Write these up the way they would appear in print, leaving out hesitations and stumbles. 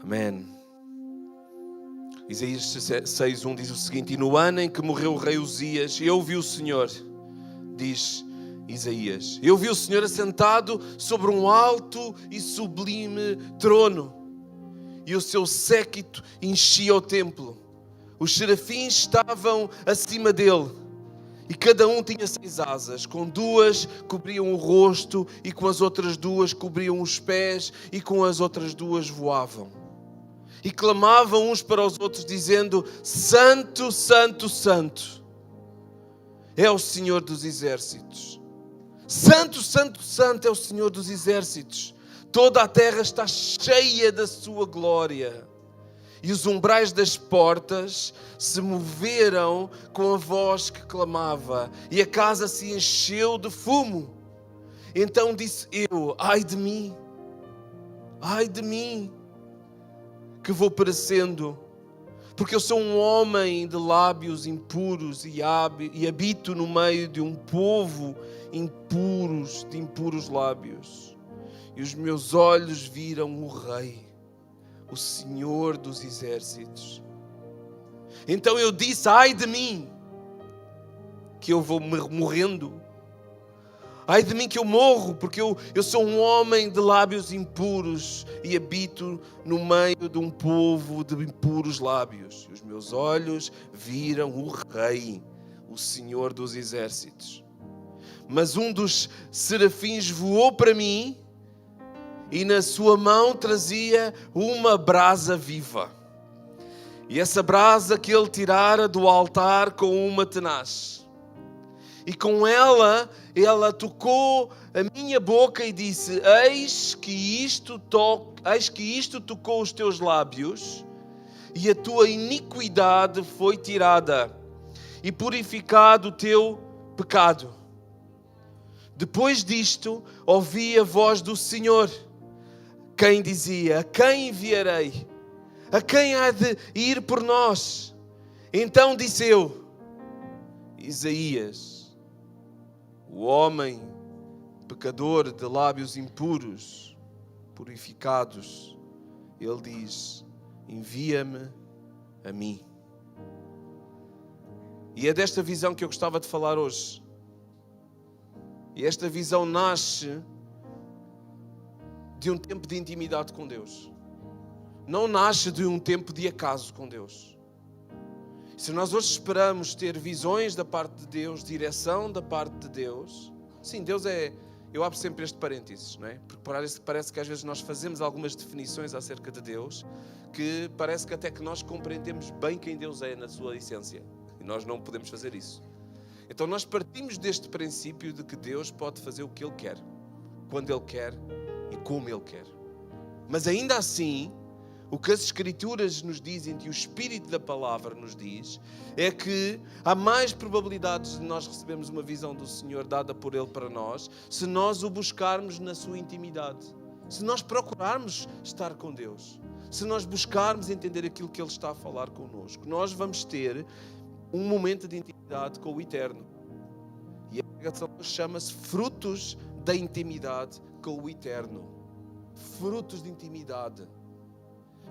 Amém. Isaías 6:1 diz o seguinte: e no ano em que morreu o rei Uzias, eu vi o Senhor, diz Isaías, eu vi o Senhor assentado sobre um alto e sublime trono, e o seu séquito enchia o templo. Os serafins estavam acima dele, e cada um tinha 6 asas, com 2 cobriam o rosto, e com as outras 2 cobriam os pés, e com as outras 2 voavam. E clamavam uns para os outros, dizendo: Santo, Santo, Santo é o Senhor dos exércitos. Santo, Santo, Santo é o Senhor dos exércitos. Toda a terra está cheia da sua glória. E os umbrais das portas se moveram com a voz que clamava, e a casa se encheu de fumo. Então disse eu: ai de mim, que vou perecendo, porque eu sou um homem de lábios impuros e habito no meio de um povo de impuros lábios. E os meus olhos viram o Rei, o Senhor dos exércitos. Então eu disse: ai de mim, que eu vou morrendo. Ai de mim que eu morro, porque eu sou um homem de lábios impuros e habito no meio de um povo de impuros lábios. E os meus olhos viram o Rei, o Senhor dos exércitos. Mas um dos serafins voou para mim e na sua mão trazia uma brasa viva. E essa brasa que ele tirara do altar com uma tenaz. E com ela tocou a minha boca e disse: eis que isto tocou os teus lábios, e a tua iniquidade foi tirada, e purificado o teu pecado. Depois disto, ouvi a voz do Senhor, quem dizia: a quem enviarei? A quem há de ir por nós? Então disse eu: Isaías, o homem pecador de lábios impuros, purificados, ele diz: envia-me a mim. E é desta visão que eu gostava de falar hoje. E esta visão nasce de um tempo de intimidade com Deus. Não nasce de um tempo de acaso com Deus. Se nós hoje esperamos ter visões da parte de Deus, direção da parte de Deus, sim, Deus é... Eu abro sempre este parênteses, não é? Porque parece que às vezes nós fazemos algumas definições acerca de Deus que parece que até que nós compreendemos bem quem Deus é na sua essência. E nós não podemos fazer isso. Então nós partimos deste princípio de que Deus pode fazer o que Ele quer, quando Ele quer e como Ele quer. Mas ainda assim, o que as Escrituras nos dizem e o Espírito da Palavra nos diz é que há mais probabilidades de nós recebermos uma visão do Senhor dada por Ele para nós se nós o buscarmos na sua intimidade, se nós procurarmos estar com Deus, se nós buscarmos entender aquilo que Ele está a falar connosco. Nós vamos ter um momento de intimidade com o Eterno. E a pregação chama-se Frutos da Intimidade com o Eterno. Frutos de intimidade.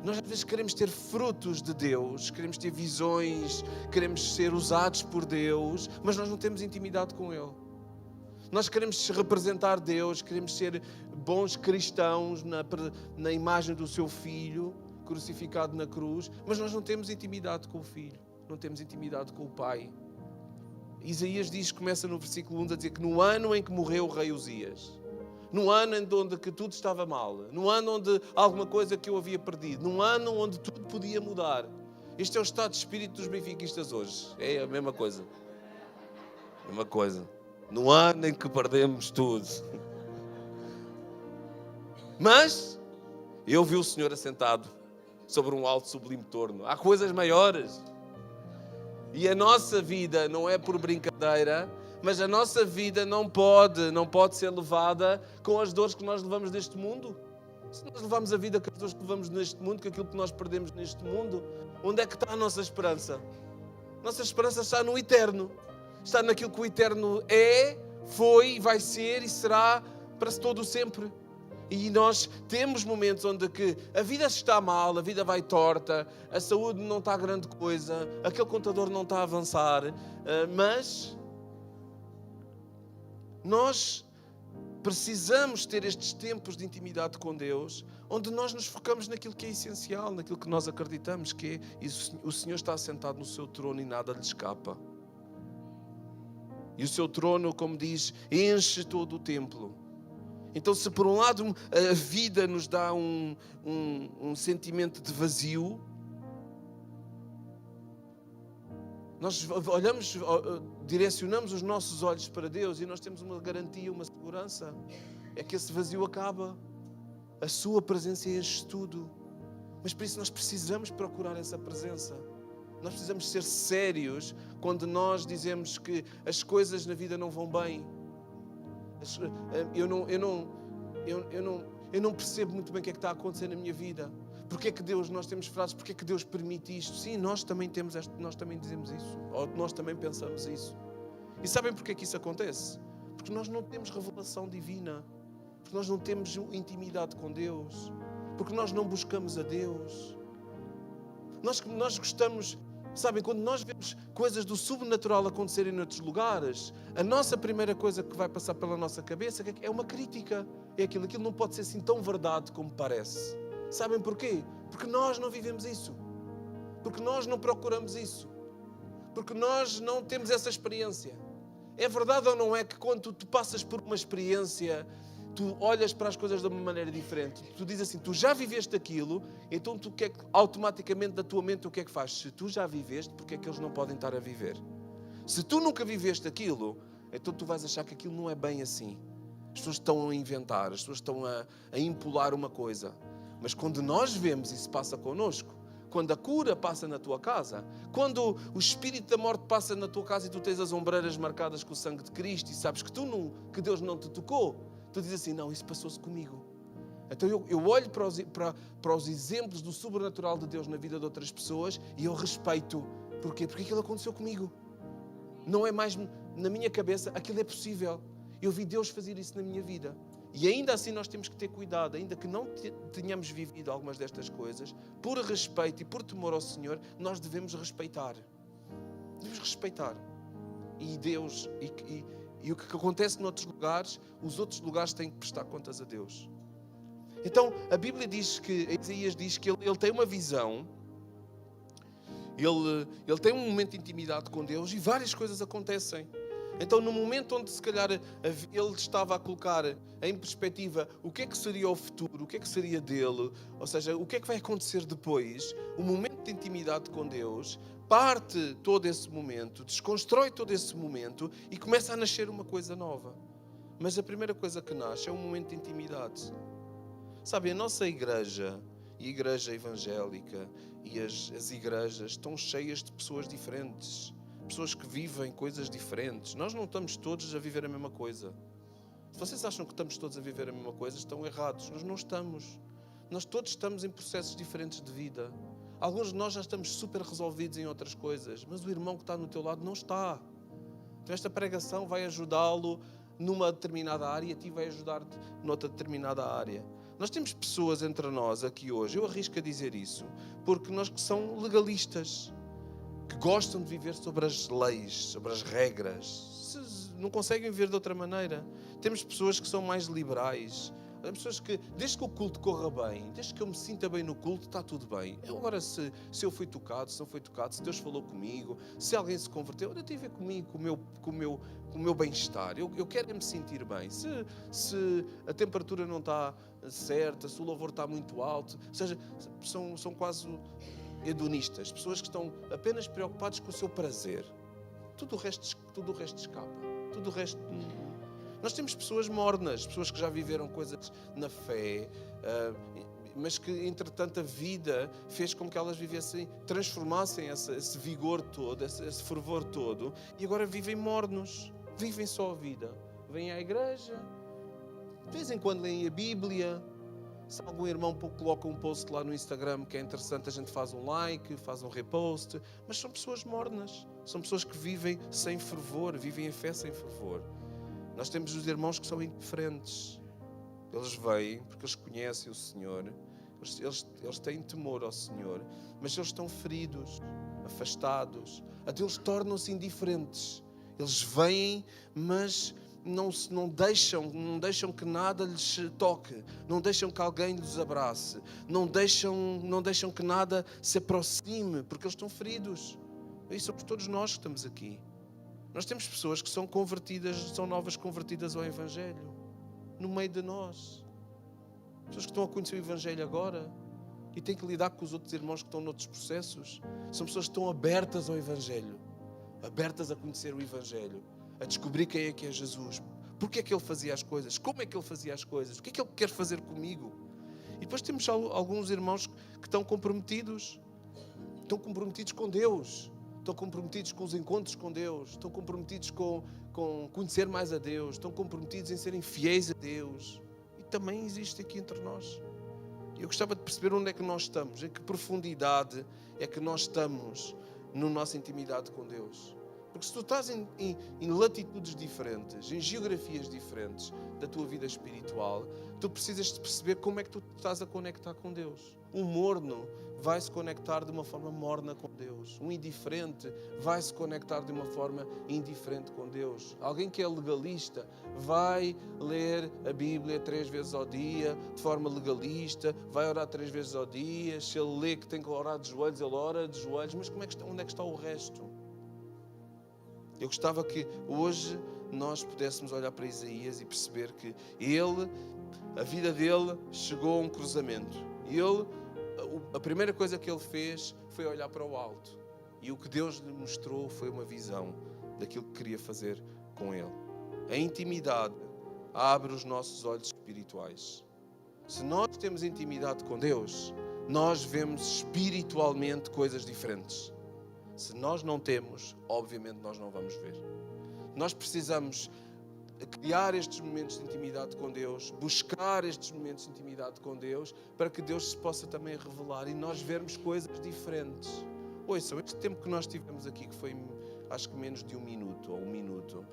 Nós às vezes queremos ter frutos de Deus, queremos ter visões, queremos ser usados por Deus, mas nós não temos intimidade com Ele. Nós queremos representar Deus, queremos ser bons cristãos na imagem do seu Filho, crucificado na cruz, mas nós não temos intimidade com o Filho, não temos intimidade com o Pai. Isaías começa no versículo 1 a dizer que no ano em que morreu o rei Uzias, num ano onde que tudo estava mal, num ano onde alguma coisa que eu havia perdido, num ano onde tudo podia mudar. Este é o estado de espírito dos benfiquistas hoje. É a mesma coisa. Mesma coisa. No ano em que perdemos tudo. Mas eu vi o Senhor assentado sobre um alto sublime trono. Há coisas maiores. E a nossa vida não é por brincadeira, mas a nossa vida não pode ser levada com as dores que nós levamos neste mundo. Se nós levamos a vida com as dores que levamos neste mundo, com aquilo que nós perdemos neste mundo, onde é que está a nossa esperança? Nossa esperança está no Eterno. Está naquilo que o Eterno é, foi, vai ser e será para todo o sempre. E nós temos momentos onde que a vida está mal, a vida vai torta, a saúde não está grande coisa, aquele contador não está a avançar, mas nós precisamos ter estes tempos de intimidade com Deus, onde nós nos focamos naquilo que é essencial, naquilo que nós acreditamos que é, o Senhor está assentado no seu trono e nada lhe escapa. E o seu trono, como diz, enche todo o templo. Então, se por um lado a vida nos dá um sentimento de vazio, nós olhamos, direcionamos os nossos olhos para Deus e nós temos uma garantia, uma segurança. É que esse vazio acaba. A sua presença enche tudo. Mas por isso nós precisamos procurar essa presença. Nós precisamos ser sérios quando nós dizemos que as coisas na vida não vão bem. Eu não percebo muito bem o que é que está a acontecer na minha vida. Porque é que Deus, nós temos frases, porque é que Deus permite isto? Sim, nós também dizemos isso. Ou nós também pensamos isso. E sabem porque é que isso acontece? Porque nós não temos revelação divina. Porque nós não temos intimidade com Deus. Porque nós não buscamos a Deus. Nós gostamos, sabem, quando nós vemos coisas do sobrenatural acontecerem noutros lugares, a nossa primeira coisa que vai passar pela nossa cabeça é uma crítica. É aquilo não pode ser assim tão verdade como parece. Sabem porquê? Porque nós não vivemos isso. Porque nós não procuramos isso. Porque nós não temos essa experiência. É verdade ou não é que quando tu passas por uma experiência, tu olhas para as coisas de uma maneira diferente. Tu dizes assim, tu já viveste aquilo, então tu automaticamente da tua mente o que é que faz? Se tu já viveste, porque é que eles não podem estar a viver? Se tu nunca viveste aquilo, então tu vais achar que aquilo não é bem assim. As pessoas estão a inventar, as pessoas estão a impular uma coisa. Mas quando nós vemos isso passa connosco, quando a cura passa na tua casa, quando o espírito da morte passa na tua casa e tu tens as ombreiras marcadas com o sangue de Cristo e sabes que Deus não te tocou, tu dizes assim, não, isso passou-se comigo. Então eu olho para os exemplos do sobrenatural de Deus na vida de outras pessoas e eu respeito. Porquê? Porque aquilo aconteceu comigo. Não é mais na minha cabeça, aquilo é possível. Eu vi Deus fazer isso na minha vida. E ainda assim nós temos que ter cuidado, ainda que não tenhamos vivido algumas destas coisas, por respeito e por temor ao Senhor, nós devemos respeitar. Devemos respeitar. E Deus, e o que acontece noutros lugares, os outros lugares têm que prestar contas a Deus. Então, a Bíblia diz que, Isaías diz que ele tem uma visão, ele tem um momento de intimidade com Deus e várias coisas acontecem. Então, no momento onde se calhar ele estava a colocar em perspectiva o que é que seria o futuro, o que é que seria dele, ou seja, o que é que vai acontecer depois, o momento de intimidade com Deus, parte todo esse momento, desconstrói todo esse momento e começa a nascer uma coisa nova. Mas a primeira coisa que nasce é um momento de intimidade. Sabe, a nossa igreja, e a igreja evangélica, e as igrejas estão cheias de pessoas diferentes. Pessoas que vivem coisas diferentes. Nós não estamos todos a viver a mesma coisa. Se vocês acham que estamos todos a viver a mesma coisa, estão errados. Nós não estamos. Nós todos estamos em processos diferentes de vida. Alguns de nós já estamos super resolvidos em outras coisas, mas o irmão que está no teu lado não está. Então esta pregação vai ajudá-lo numa determinada área e a ti vai ajudar-te noutra determinada área. Nós temos pessoas entre nós aqui hoje, eu arrisco a dizer isso, porque nós que são legalistas, que gostam de viver sobre as leis, sobre as regras, não conseguem viver de outra maneira. Temos pessoas que são mais liberais, pessoas que, desde que o culto corra bem, desde que eu me sinta bem no culto, está tudo bem. Agora, se eu fui tocado, se não fui tocado, se Deus falou comigo, se alguém se converteu, olha, tem a ver comigo, com o meu bem-estar. Eu quero me sentir bem. Se a temperatura não está certa, se o louvor está muito alto, ou seja, são quase hedonistas, pessoas que estão apenas preocupadas com o seu prazer. Tudo o resto escapa. Tudo o resto... Nós temos pessoas mornas, pessoas que já viveram coisas na fé, mas que, entretanto, a vida fez com que elas vivessem, transformassem esse vigor todo, esse fervor todo, e agora vivem mornos, vivem só a vida. Vêm à igreja, de vez em quando leem a Bíblia. Se algum irmão coloca um post lá no Instagram que é interessante, a gente faz um like, faz um repost, mas são pessoas mornas, são pessoas que vivem sem fervor, vivem a fé sem fervor. Nós temos os irmãos que são indiferentes. Eles vêm porque eles conhecem o Senhor, eles têm temor ao Senhor, mas eles estão feridos, afastados, até eles tornam-se indiferentes. Eles vêm, mas não deixam que nada lhes toque, não deixam que alguém lhes abrace, não deixam que nada se aproxime, porque eles estão feridos. E somos todos nós que estamos aqui. Nós temos pessoas que são convertidas, são novas convertidas ao Evangelho, no meio de nós. Pessoas que estão a conhecer o Evangelho agora e têm que lidar com os outros irmãos que estão noutros processos. São pessoas que estão abertas ao Evangelho, abertas a conhecer o Evangelho, a descobrir quem é que é Jesus, porque é que Ele fazia as coisas, como é que Ele fazia as coisas, o que é que Ele quer fazer comigo. E depois temos alguns irmãos que estão comprometidos com Deus, estão comprometidos com os encontros com Deus, estão comprometidos com conhecer mais a Deus, estão comprometidos em serem fiéis a Deus. E também existe aqui entre nós. Eu gostava de perceber onde é que nós estamos, em que profundidade é que nós estamos na nossa intimidade com Deus. Porque se tu estás em latitudes diferentes, em geografias diferentes da tua vida espiritual, tu precisas de perceber como é que tu estás a conectar com Deus. Um morno vai se conectar de uma forma morna com Deus. Um indiferente vai se conectar de uma forma indiferente com Deus. Alguém que é legalista vai ler a Bíblia 3 vezes ao dia, de forma legalista, vai orar 3 vezes ao dia. Se ele lê que tem que orar de joelhos, ele ora de joelhos. Mas onde é que está o resto? Eu gostava que hoje nós pudéssemos olhar para Isaías e perceber que a vida dele chegou a um cruzamento. A primeira coisa que ele fez foi olhar para o alto. E o que Deus lhe mostrou foi uma visão daquilo que queria fazer com ele. A intimidade abre os nossos olhos espirituais. Se nós temos intimidade com Deus, nós vemos espiritualmente coisas diferentes. Se nós não temos, obviamente nós não vamos ver. Nós precisamos criar estes momentos de intimidade com Deus, buscar estes momentos de intimidade com Deus, para que Deus se possa também revelar e nós vermos coisas diferentes. Ouçam, este tempo que nós tivemos aqui, que foi acho que menos de 1 minuto ou 1 minuto,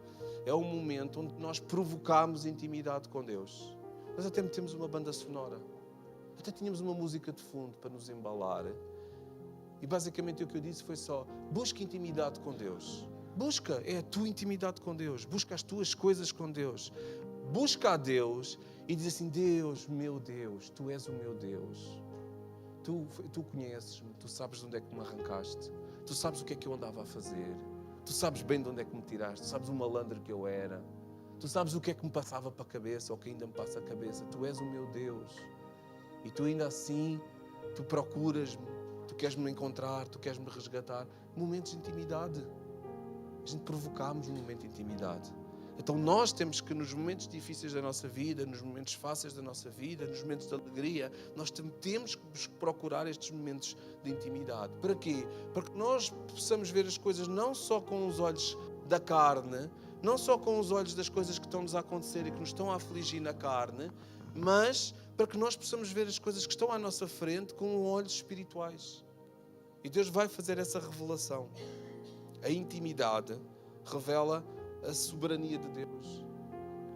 é um momento onde nós provocámos intimidade com Deus. Nós até temos uma banda sonora, até tínhamos uma música de fundo para nos embalar. E basicamente o que eu disse foi só: busca intimidade com Deus. Busca, é a tua intimidade com Deus. Busca as tuas coisas com Deus. Busca a Deus e diz assim: Deus, meu Deus, Tu és o meu Deus. Tu conheces-me, Tu sabes de onde é que me arrancaste. Tu sabes o que é que eu andava a fazer. Tu sabes bem de onde é que me tiraste. Tu sabes o malandro que eu era. Tu sabes o que é que me passava para a cabeça ou que ainda me passa a cabeça. Tu és o meu Deus. E Tu ainda assim, Tu procuras-me. Tu queres-me encontrar, Tu queres-me resgatar. Momentos de intimidade. A gente provocámos um momento de intimidade. Então nós temos que, nos momentos difíceis da nossa vida, nos momentos fáceis da nossa vida, nos momentos de alegria, nós temos que procurar estes momentos de intimidade. Para quê? Para que nós possamos ver as coisas não só com os olhos da carne, não só com os olhos das coisas que estão-nos a acontecer e que nos estão a afligir na carne, mas para que nós possamos ver as coisas que estão à nossa frente com olhos espirituais. E Deus vai fazer essa revelação. A intimidade revela a soberania de Deus.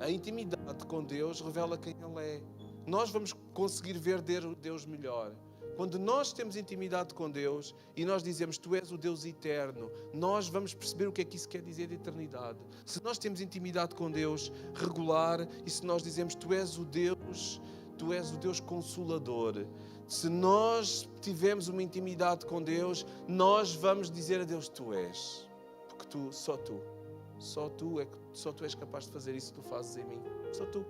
A intimidade com Deus revela quem Ele é. Nós vamos conseguir ver Deus melhor. Quando nós temos intimidade com Deus e nós dizemos: Tu és o Deus eterno, nós vamos perceber o que é que isso quer dizer de eternidade. Se nós temos intimidade com Deus regular e se nós dizemos: Tu és o Deus Consolador. Se nós tivermos uma intimidade com Deus, nós vamos dizer a Deus: Tu és. Porque só tu és capaz de fazer isso que Tu fazes em mim. Só Tu,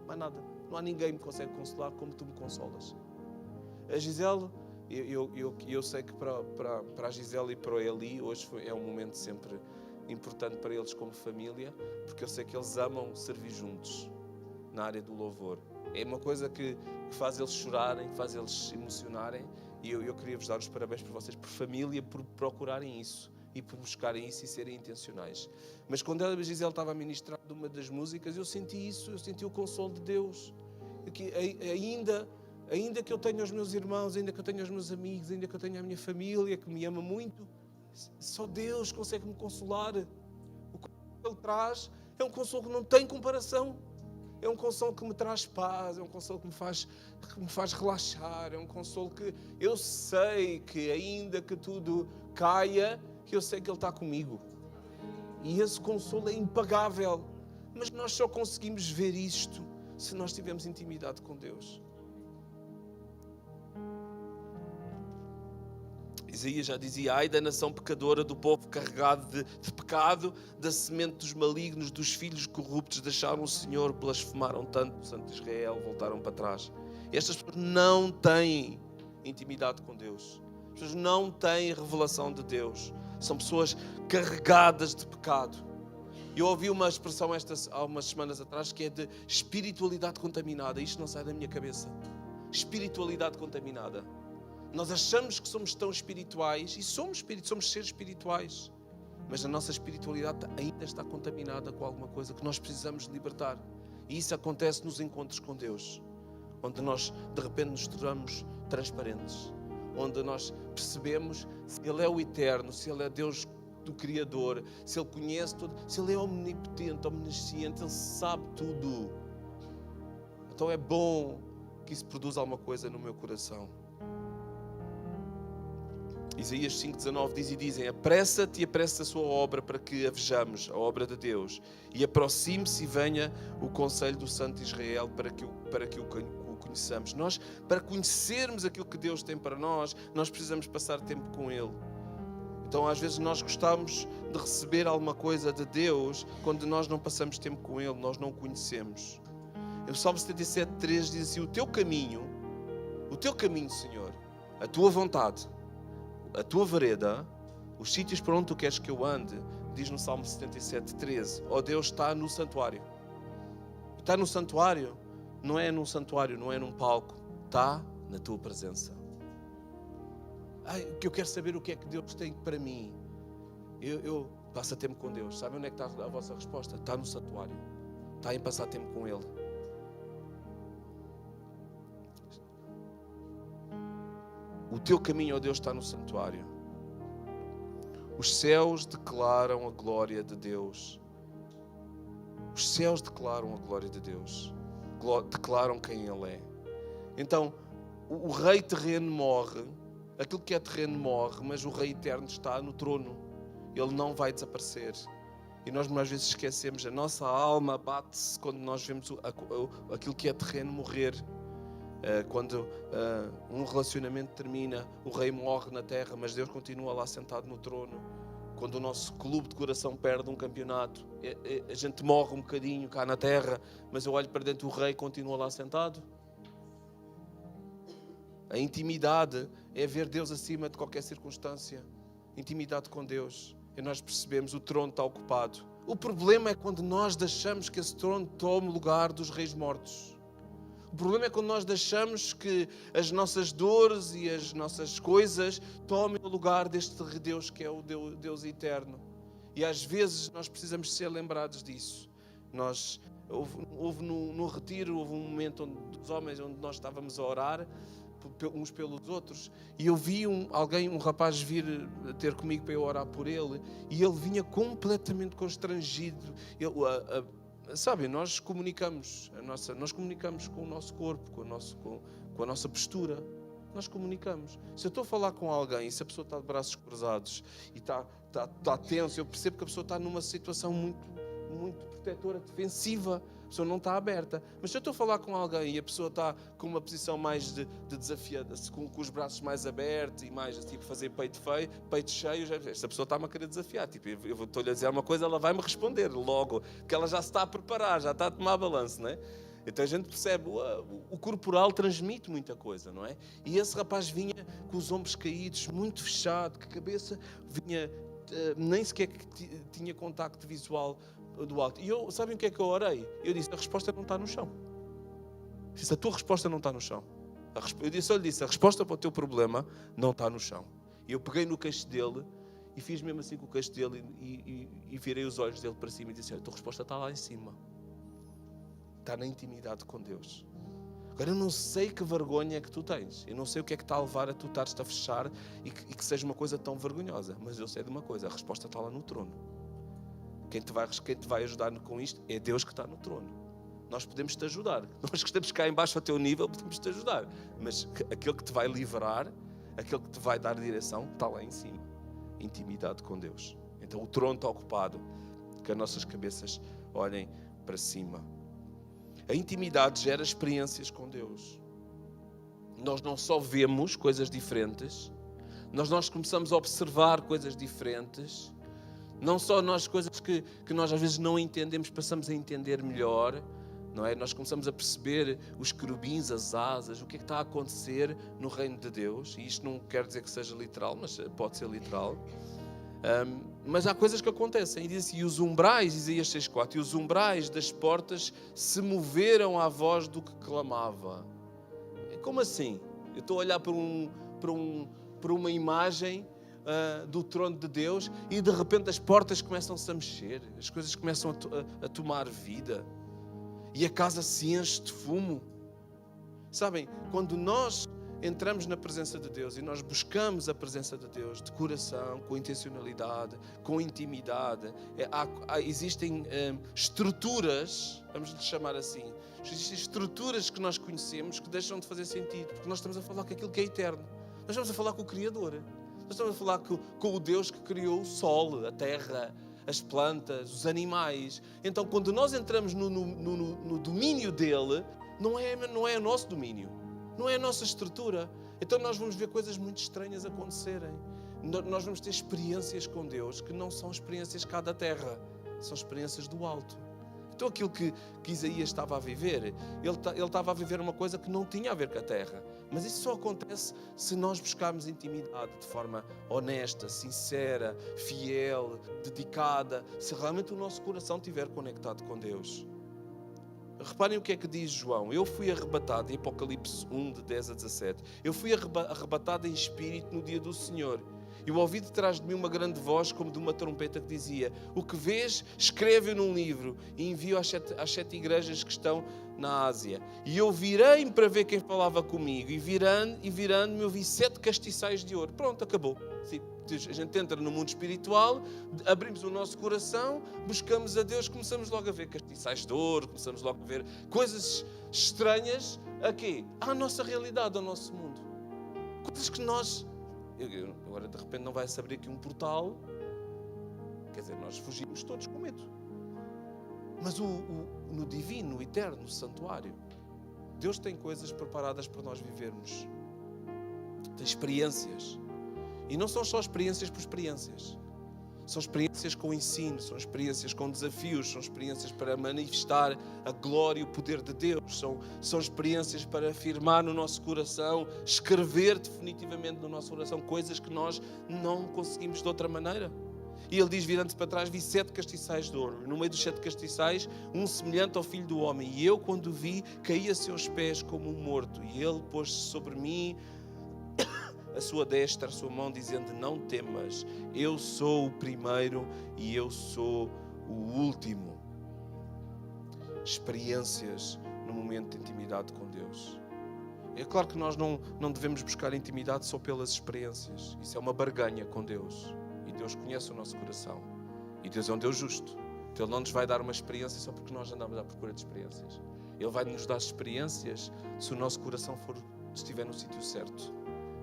mais nada. Não há ninguém que me consegue consolar como Tu me consolas. A Gisele, eu sei que para a Gisele e para o Eli, hoje é um momento sempre importante para eles como família, porque eu sei que eles amam servir juntos na área do louvor. É uma coisa que faz eles chorarem, que faz eles se emocionarem, e eu queria vos dar os parabéns por vocês, por família, por procurarem isso e por buscarem isso e serem intencionais. Mas quando a Gisele estava a ministrar de uma das músicas, eu senti isso, eu senti o consolo de Deus. Que ainda que eu tenha os meus irmãos, ainda que eu tenha os meus amigos, ainda que eu tenha a minha família que me ama muito, só Deus consegue me consolar. O consolo que Ele traz é um consolo que não tem comparação. É um consolo que me traz paz, é um consolo que me faz relaxar, é um consolo que eu sei que ainda que tudo caia, eu sei que Ele está comigo. E esse consolo é impagável. Mas nós só conseguimos ver isto se nós tivermos intimidade com Deus. Isaías já dizia: ai da nação pecadora, do povo carregado de pecado, da semente dos malignos, dos filhos corruptos, deixaram o Senhor, blasfemaram tanto o Santo de Israel, voltaram para trás. Estas pessoas não têm intimidade com Deus. As pessoas não têm revelação de Deus. São pessoas carregadas de pecado. Eu ouvi uma expressão há umas semanas atrás que é de espiritualidade contaminada. Isto não sai da minha cabeça. Espiritualidade contaminada. Nós achamos que somos tão espirituais e somos seres espirituais, mas a nossa espiritualidade ainda está contaminada com alguma coisa que nós precisamos libertar. E isso acontece nos encontros com Deus, onde nós de repente nos tornamos transparentes, onde nós percebemos se Ele é o eterno, se Ele é Deus do Criador, se Ele conhece tudo, se Ele é omnipotente, omnisciente, Ele sabe tudo. Então é bom que isso produza alguma coisa no meu coração. Isaías 5,19 diz e dizem: apressa-te e apressa a sua obra para que a vejamos, a obra de Deus, e aproxime-se e venha o conselho do Santo de Israel para que o conheçamos. Nós, para conhecermos aquilo que Deus tem para nós precisamos passar tempo com Ele. Então às vezes nós gostamos de receber alguma coisa de Deus quando nós não passamos tempo com Ele, nós não o conhecemos. O Salmo 77,3 diz assim: o teu caminho, Senhor, a tua vontade, a tua vereda, os sítios para onde tu queres que eu ande, diz no Salmo 77,13, ó Deus, está no santuário. Está no santuário, não é num santuário, não é num palco, está na tua presença. Que eu quero saber o que é que Deus tem para mim. Eu passo tempo com Deus. Sabe onde é que está a vossa resposta? Está no santuário. Está em passar tempo com Ele. O teu caminho, ó Deus, está no santuário. Os céus declaram a glória de Deus. Os céus declaram a glória de Deus. Declaram quem Ele é. Então, o rei terreno morre. Aquilo que é terreno morre, mas o Rei Eterno está no trono. Ele não vai desaparecer. E nós às vezes esquecemos. A nossa alma bate-se quando nós vemos aquilo que é terreno morrer. Quando um relacionamento termina, o rei morre na terra, mas Deus continua lá sentado no trono. Quando o nosso clube de coração perde um campeonato, a gente morre um bocadinho cá na terra, mas eu olho para dentro, o rei continua lá sentado. A intimidade é ver Deus acima de qualquer circunstância. Intimidade com Deus. E nós percebemos, o trono está ocupado. O problema é quando nós deixamos que esse trono tome o lugar dos reis mortos. O problema é quando nós deixamos que as nossas dores e as nossas coisas tomem o lugar deste Deus que é o Deus eterno. E às vezes nós precisamos ser lembrados disso. Houve no retiro, houve um momento dos homens onde nós estávamos a orar uns pelos outros, e eu vi um rapaz vir ter comigo para eu orar por ele, e ele vinha completamente constrangido. Sabe, nós comunicamos com o nosso corpo, com a nossa postura. Nós comunicamos. Se eu estou a falar com alguém, se a pessoa está de braços cruzados e está tenso, eu percebo que a pessoa está numa situação muito, muito protetora, defensiva. A pessoa não está aberta. Mas se eu estou a falar com alguém e a pessoa está com uma posição mais de desafiada, com os braços mais abertos e mais tipo fazer peito cheio, esta pessoa está-me a querer desafiar. Tipo, eu estou-lhe a dizer uma coisa, ela vai-me responder logo, porque ela já se está a preparar, já está a tomar balanço, não é? Então a gente percebe, o corporal transmite muita coisa, não é? E esse rapaz vinha com os ombros caídos, muito fechado, que a cabeça vinha, nem sequer tinha contacto visual do alto. E sabem o que é que eu orei? Eu disse: a resposta não está no chão. Eu disse: a tua resposta não está no chão. Eu lhe disse: a resposta para o teu problema não está no chão. E eu peguei no queixo dele e fiz mesmo assim com o queixo dele e virei os olhos dele para cima e disse: a tua resposta está lá em cima. Está na intimidade com Deus. Agora eu não sei que vergonha é que tu tens. Eu não sei o que é que está a levar a tu estares-te a fechar e que seja uma coisa tão vergonhosa. Mas eu sei de uma coisa: a resposta está lá no trono. Quem te vai ajudar com isto é Deus que está no trono. nós podemos te ajudar. Nós que estamos cá em baixo ao teu nível, podemos te ajudar. Mas aquele que te vai livrar, aquele que te vai dar direção, está lá em cima. Intimidade com Deus. Então o trono está ocupado, que as nossas cabeças olhem para cima. A intimidade gera experiências com Deus. Nós não só vemos coisas diferentes, nós começamos a observar coisas diferentes. Não só nós, coisas que nós às vezes não entendemos, passamos a entender melhor, não é? Nós começamos a perceber os querubins, as asas, o que é que está a acontecer no reino de Deus. E isto não quer dizer que seja literal, mas pode ser literal. Mas há coisas que acontecem. E diz assim, e os umbrais, Isaías 6,4, e os umbrais das portas se moveram à voz do que clamava. Como assim? Eu estou a olhar para uma imagem do trono de Deus e de repente as portas começam-se a mexer, as coisas começam a tomar vida e a casa se enche de fumo. Sabem, quando nós entramos na presença de Deus e nós buscamos a presença de Deus de coração, com intencionalidade, com intimidade, existem estruturas, vamos lhe chamar assim, existem estruturas que nós conhecemos que deixam de fazer sentido, porque nós estamos a falar com aquilo que é eterno, nós estamos a falar com o Criador. Nós estamos a falar com o Deus que criou o sol, a terra, as plantas, os animais. Então, quando nós entramos no domínio dele, não é o nosso domínio, não é a nossa estrutura. Então, nós vamos ver coisas muito estranhas acontecerem. Nós vamos ter experiências com Deus que não são experiências cá da terra, são experiências do alto. Então, aquilo que Isaías estava a viver, ele estava a viver uma coisa que não tinha a ver com a terra. Mas isso só acontece se nós buscarmos intimidade de forma honesta, sincera, fiel, dedicada, se realmente o nosso coração estiver conectado com Deus. Reparem o que é que diz João. Eu fui arrebatado, em Apocalipse 1, de 10 a 17. Eu fui arrebatado em espírito no dia do Senhor. E ouvi de trás de mim uma grande voz, como de uma trompeta, que dizia: o que vês, escreve num livro e envio às sete igrejas que estão na Ásia. E eu virei-me para ver quem falava comigo. E virando-me, eu vi 7 castiçais de ouro. Pronto, acabou. Sim, a gente entra no mundo espiritual, abrimos o nosso coração, buscamos a Deus, começamos logo a ver castiçais de ouro, começamos logo a ver coisas estranhas aqui, à nossa realidade, ao nosso mundo. Coisas que nós... Agora de repente não vai-se abrir aqui um portal, quer dizer, nós fugimos todos com medo. Mas no divino, no eterno, no santuário, Deus tem coisas preparadas para nós vivermos. Tem experiências. E não são só experiências por experiências. São experiências com ensino, são experiências com desafios, são experiências para manifestar a glória e o poder de Deus, são experiências para afirmar no nosso coração, escrever definitivamente no nosso coração coisas que nós não conseguimos de outra maneira. E ele diz, virando-se para trás, vi 7 castiçais de ouro. No meio dos 7 castiçais, um semelhante ao Filho do Homem. E eu, quando o vi, caí a seus pés como um morto. E ele pôs-se sobre mim a sua destra, a sua mão, dizendo: não temas, eu sou o primeiro e eu sou o último. Experiências no momento de intimidade com Deus. É claro que nós não devemos buscar intimidade só pelas experiências. Isso é uma barganha com Deus. E Deus conhece o nosso coração. E Deus é um Deus justo. Então Ele não nos vai dar uma experiência só porque nós andamos à procura de experiências. Ele vai nos dar experiências se o nosso coração estiver no sítio certo.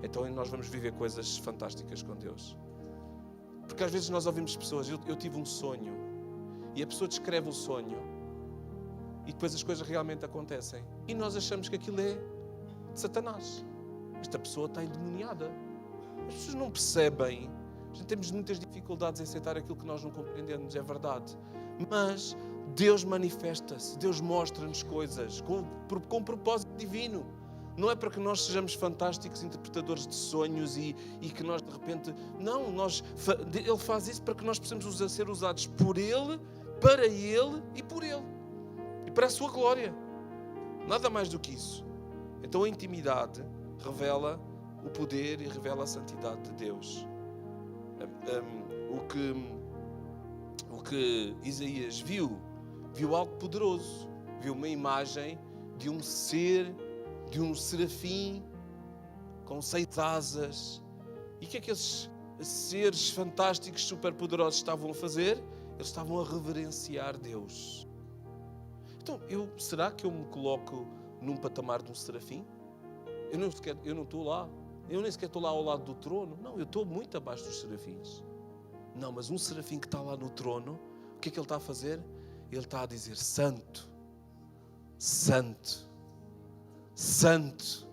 Então nós vamos viver coisas fantásticas com Deus. Porque às vezes nós ouvimos pessoas, eu tive um sonho, e a pessoa descreve o sonho, e depois as coisas realmente acontecem. E nós achamos que aquilo é de Satanás. Esta pessoa está endemoniada. As pessoas não percebem. Já temos muitas dificuldades em aceitar aquilo que nós não compreendemos, é verdade. Mas Deus manifesta-se, Deus mostra-nos coisas com propósito divino. Não é para que nós sejamos fantásticos interpretadores de sonhos e que nós de repente... Não, Ele faz isso para que nós possamos ser usados por Ele, para Ele e por Ele. E para a sua glória. Nada mais do que isso. Então a intimidade revela o poder e revela a santidade de Deus. O que Isaías viu algo poderoso. Viu uma imagem de um ser... de um serafim com 6 asas. E o que é que esses seres fantásticos, super poderosos estavam a fazer? Eles estavam a reverenciar Deus. Então, será que eu me coloco num patamar de um serafim? Eu não estou lá. Eu nem sequer estou lá ao lado do trono. Não, eu estou muito abaixo dos serafins. Não, mas um serafim que está lá no trono, o que é que ele está a fazer? Ele está a dizer: Santo, Santo, Santo.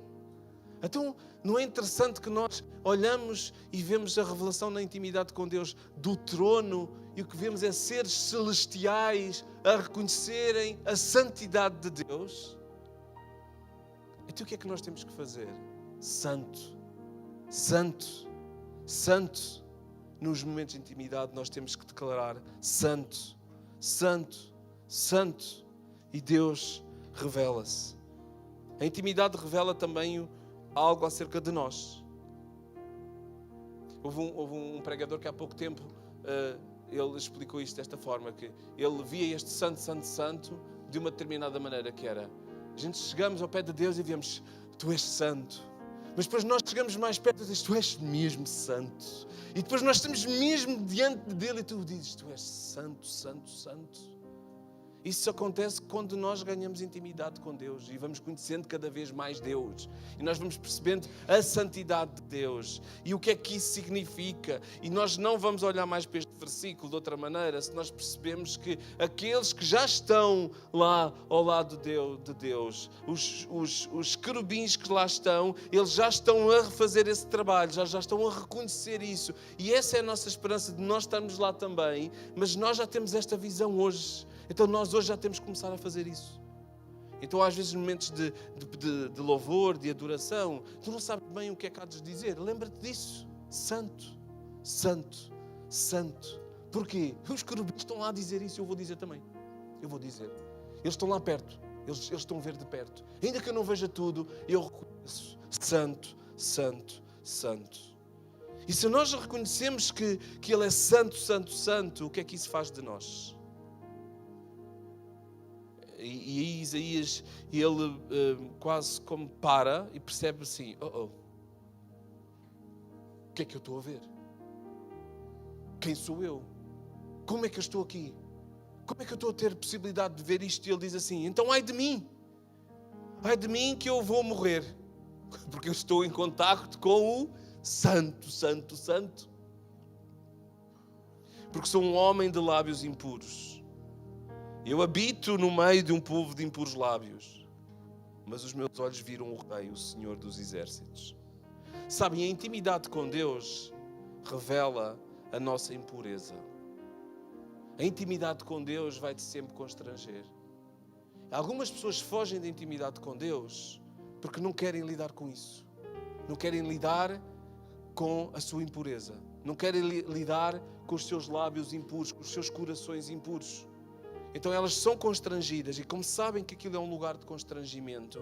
Então, não é interessante que nós olhamos e vemos a revelação na intimidade com Deus do trono, e o que vemos é seres celestiais a reconhecerem a santidade de Deus? Então o que é que nós temos que fazer? Santo, Santo, Santo. Nos momentos de intimidade nós temos que declarar: Santo, Santo, Santo. E Deus revela-se. A intimidade revela também algo acerca de nós. Houve um pregador que há pouco tempo ele explicou isto desta forma, que ele via este santo, santo, santo de uma determinada maneira, que era: a gente chegamos ao pé de Deus e vemos: Tu és santo. Mas depois nós chegamos mais perto e dizes: Tu és mesmo santo. E depois nós estamos mesmo diante dele e tu dizes: Tu és santo, santo, santo. Isso acontece quando nós ganhamos intimidade com Deus e vamos conhecendo cada vez mais Deus. E nós vamos percebendo a santidade de Deus e o que é que isso significa. E nós não vamos olhar mais para este versículo de outra maneira se nós percebemos que aqueles que já estão lá ao lado de Deus, os querubins que lá estão, eles já estão a refazer esse trabalho, já estão a reconhecer isso. E essa é a nossa esperança, de nós estarmos lá também, mas nós já temos esta visão hoje. Então nós hoje já temos que começar a fazer isso. Então às vezes momentos de louvor, de adoração, tu não sabes bem o que é que há de dizer. Lembra-te disso. Santo, Santo, Santo. Porquê? Os querubins estão lá a dizer isso e eu vou dizer também. Eu vou dizer. Eles estão lá perto. Eles estão a ver de perto. Ainda que eu não veja tudo, eu reconheço. Santo, Santo, Santo. E se nós reconhecemos que Ele é Santo, Santo, Santo, o que é que isso faz de nós? E aí Isaías, ele quase como para e percebe assim: o que é que eu estou a ver? Quem sou eu? Como é que eu estou aqui? Como é que eu estou a ter possibilidade de ver isto? E ele diz assim: então ai de mim que eu vou morrer, porque eu estou em contacto com o Santo, Santo, Santo. Porque sou um homem de lábios impuros. Eu habito no meio de um povo de impuros lábios, mas os meus olhos viram o Rei, o Senhor dos Exércitos. Sabem, a intimidade com Deus revela a nossa impureza. A intimidade com Deus vai-te sempre constranger. Algumas pessoas fogem da intimidade com Deus porque não querem lidar com isso. Não querem lidar com a sua impureza. Não querem lidar com os seus lábios impuros, com os seus corações impuros. Então elas são constrangidas e como sabem que aquilo é um lugar de constrangimento,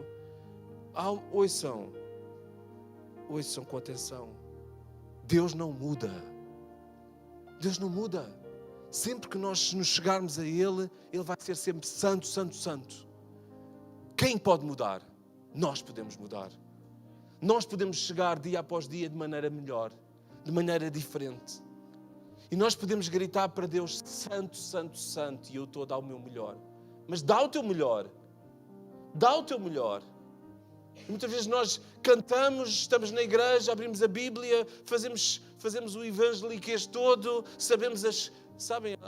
ouçam com atenção. Deus não muda. Deus não muda. Sempre que nós nos chegarmos a Ele, Ele vai ser sempre santo, santo, santo. Quem pode mudar? Nós podemos mudar. Nós podemos chegar dia após dia de maneira melhor, de maneira diferente. E nós podemos gritar para Deus: Santo, Santo, Santo, e eu estou a dar o meu melhor. Mas dá o teu melhor. Dá o teu melhor. E muitas vezes nós cantamos, estamos na igreja, abrimos a Bíblia, fazemos o evangeliquez todo, sabem,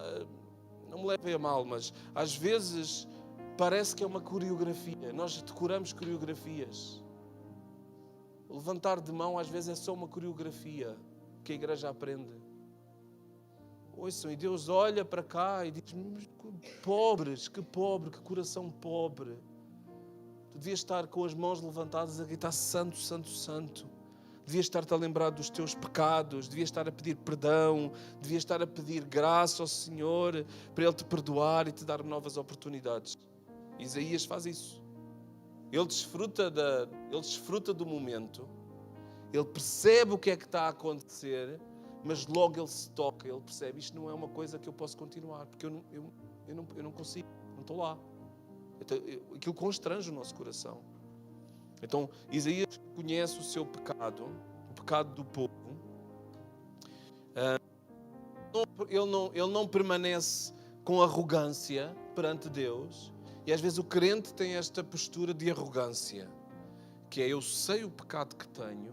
não me levem a mal, mas às vezes parece que é uma coreografia. Nós decoramos coreografias. O levantar de mão às vezes é só uma coreografia que a igreja aprende. Ouçam, e Deus olha para cá e diz: pobres, que pobre, que coração pobre. Tu devias estar com as mãos levantadas a gritar: Santo, Santo, Santo. Devias estar-te a lembrar dos teus pecados, devias estar a pedir perdão, devias estar a pedir graça ao Senhor para Ele te perdoar e te dar novas oportunidades. Isaías faz isso. Ele desfruta do momento, ele percebe o que é que está a acontecer, mas logo ele se toca, ele percebe: isto não é uma coisa que eu posso continuar, porque eu não consigo, não estou lá. Então, aquilo constrange o nosso coração. Então, Isaías conhece o seu pecado, o pecado do povo. Ele não permanece com arrogância perante Deus. E às vezes o crente tem esta postura de arrogância, que é: eu sei o pecado que tenho,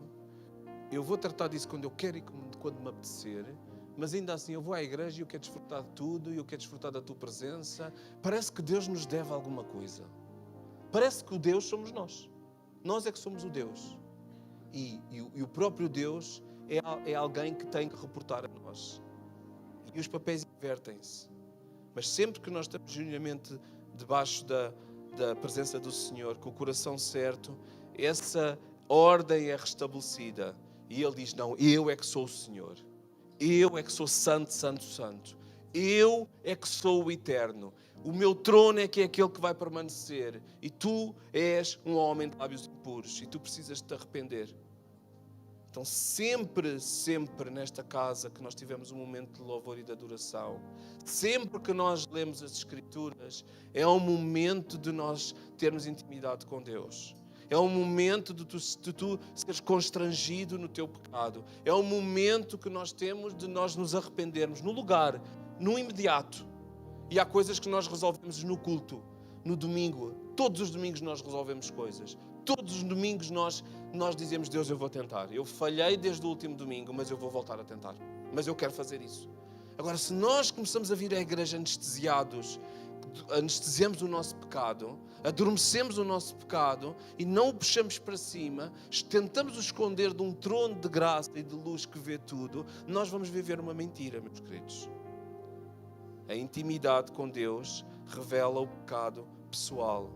eu vou tratar disso quando eu quero e quando me apetecer, mas ainda assim eu vou à igreja e eu quero desfrutar de tudo, e eu quero desfrutar da tua presença. Parece que Deus nos deve alguma coisa. Parece que o Deus somos nós. Nós é que somos o Deus. E o próprio Deus é alguém que tem que reportar a nós. E os papéis invertem-se. Mas sempre que nós estamos genuinamente debaixo da presença do Senhor, com o coração certo, essa ordem é restabelecida. E Ele diz: não, eu é que sou o Senhor. Eu é que sou santo, santo, santo. Eu é que sou o eterno. O meu trono é que é aquele que vai permanecer. E tu és um homem de lábios impuros. E tu precisas te arrepender. Então sempre, sempre nesta casa que nós tivemos um momento de louvor e de adoração, sempre que nós lemos as Escrituras, é um momento de nós termos intimidade com Deus. É um momento de tu seres constrangido no teu pecado. É um momento que nós temos de nós nos arrependermos no lugar, no imediato. E há coisas que nós resolvemos no culto, no domingo. Todos os domingos nós resolvemos coisas. Todos os domingos nós dizemos: Deus, eu vou tentar. Eu falhei desde o último domingo, mas eu vou voltar a tentar. Mas eu quero fazer isso. Agora, se nós começamos a vir à igreja anestesiados, anestesiamos o nosso pecado, adormecemos o nosso pecado e não o puxamos para cima, tentamos o esconder de um trono de graça e de luz que vê tudo, nós vamos viver uma mentira, meus queridos. A intimidade com Deus revela o pecado pessoal.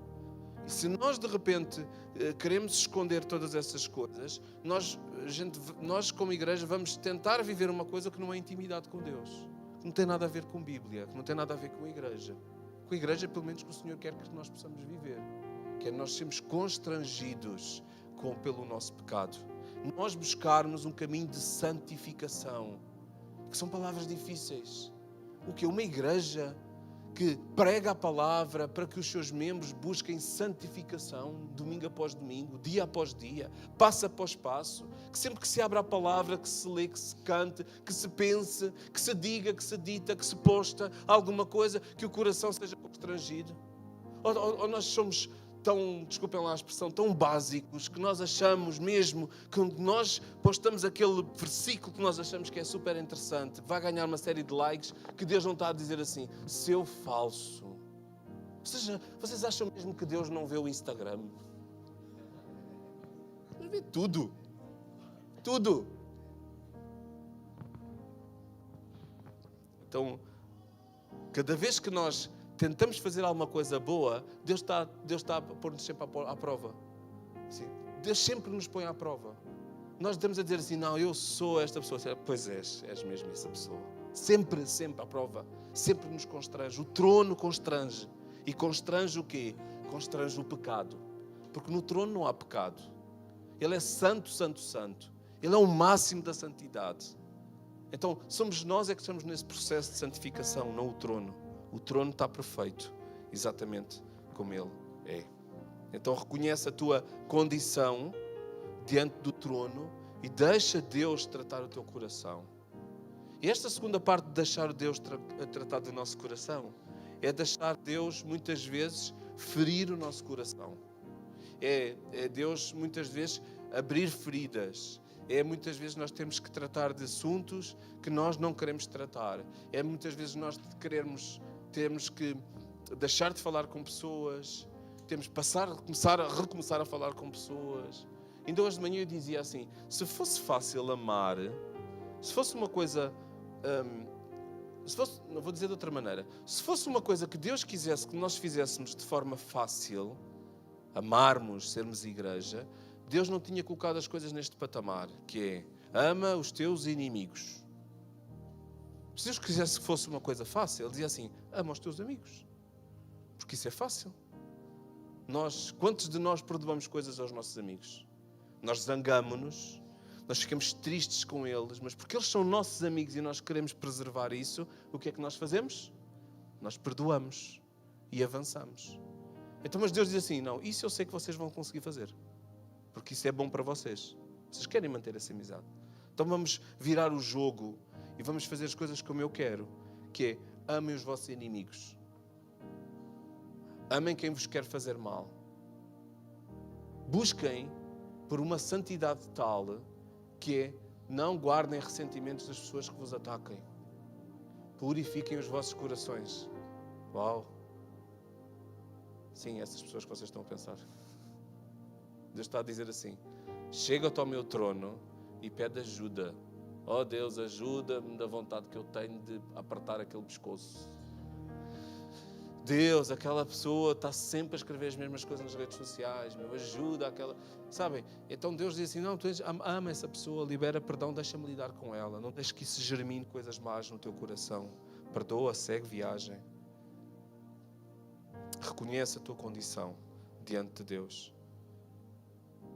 E se nós de repente queremos esconder todas essas coisas, nós como igreja vamos tentar viver uma coisa que não é intimidade com Deus, que não tem nada a ver com Bíblia, que não tem nada a ver com a igreja. Com a igreja, pelo menos, que o Senhor quer que nós possamos viver, que é nós sermos constrangidos pelo nosso pecado, nós buscarmos um caminho de santificação, que são palavras difíceis. O que é uma igreja que prega a palavra para que os seus membros busquem santificação, domingo após domingo, dia após dia, passo após passo, que sempre que se abra a palavra, que se lê, que se cante, que se pense, que se diga, que se dita, que se posta alguma coisa, que o coração seja constrangido. Ou nós somos tão, desculpem lá a expressão, tão básicos, que nós achamos mesmo, que nós postamos aquele versículo que nós achamos que é super interessante, que vai ganhar uma série de likes, que Deus não está a dizer assim: seu falso. Ou seja, vocês acham mesmo que Deus não vê o Instagram? Deus vê tudo. Tudo. Então, cada vez que nós tentamos fazer alguma coisa boa, Deus está a pôr-nos sempre à prova. Sim. Deus sempre nos põe à prova. Nós estamos a dizer assim: não, eu sou esta pessoa. Pois és mesmo essa pessoa. Sempre, sempre à prova. Sempre nos constrange. O trono constrange. E constrange o quê? Constrange o pecado. Porque no trono não há pecado. Ele é santo, santo, santo. Ele é o máximo da santidade. Então, somos nós é que estamos nesse processo de santificação, não o trono. O trono está perfeito, exatamente como Ele é. Então reconhece a tua condição diante do trono e deixa Deus tratar o teu coração. E esta segunda parte de deixar Deus tratar do nosso coração é deixar Deus muitas vezes ferir o nosso coração. É Deus muitas vezes abrir feridas. É muitas vezes nós temos que tratar de assuntos que nós não queremos tratar. É muitas vezes nós temos que deixar de falar com pessoas, temos que recomeçar a falar com pessoas. Ainda hoje de manhã eu dizia assim: se fosse fácil amar, se fosse uma coisa, não vou dizer de outra maneira, se fosse uma coisa que Deus quisesse que nós fizéssemos de forma fácil, amarmos, sermos igreja, Deus não tinha colocado as coisas neste patamar, que é: ama os teus inimigos. Se Deus quisesse que fosse uma coisa fácil, Ele dizia assim: ama os teus amigos. Porque isso é fácil. Quantos de nós perdoamos coisas aos nossos amigos? Nós zangamo-nos, nós ficamos tristes com eles, mas porque eles são nossos amigos e nós queremos preservar isso, o que é que nós fazemos? Nós perdoamos e avançamos. Então, mas Deus diz assim: não, isso eu sei que vocês vão conseguir fazer, porque isso é bom para vocês. Vocês querem manter essa amizade. Então vamos virar o jogo e vamos fazer as coisas como eu quero, que é: amem os vossos inimigos. Amem quem vos quer fazer mal. Busquem por uma santidade tal que é: não guardem ressentimentos das pessoas que vos ataquem. Purifiquem os vossos corações. Uau! Sim, essas pessoas que vocês estão a pensar. Deus está a dizer assim: chega-te ao meu trono e pede ajuda. Oh Deus, ajuda-me da vontade que eu tenho de apertar aquele pescoço. Deus, aquela pessoa está sempre a escrever as mesmas coisas nas redes sociais. Meu, ajuda aquela... Sabem? Então Deus diz assim: não, tu ama essa pessoa, libera perdão, deixa-me lidar com ela. Não deixes que isso germine coisas más no teu coração. Perdoa, segue viagem. Reconhece a tua condição diante de Deus.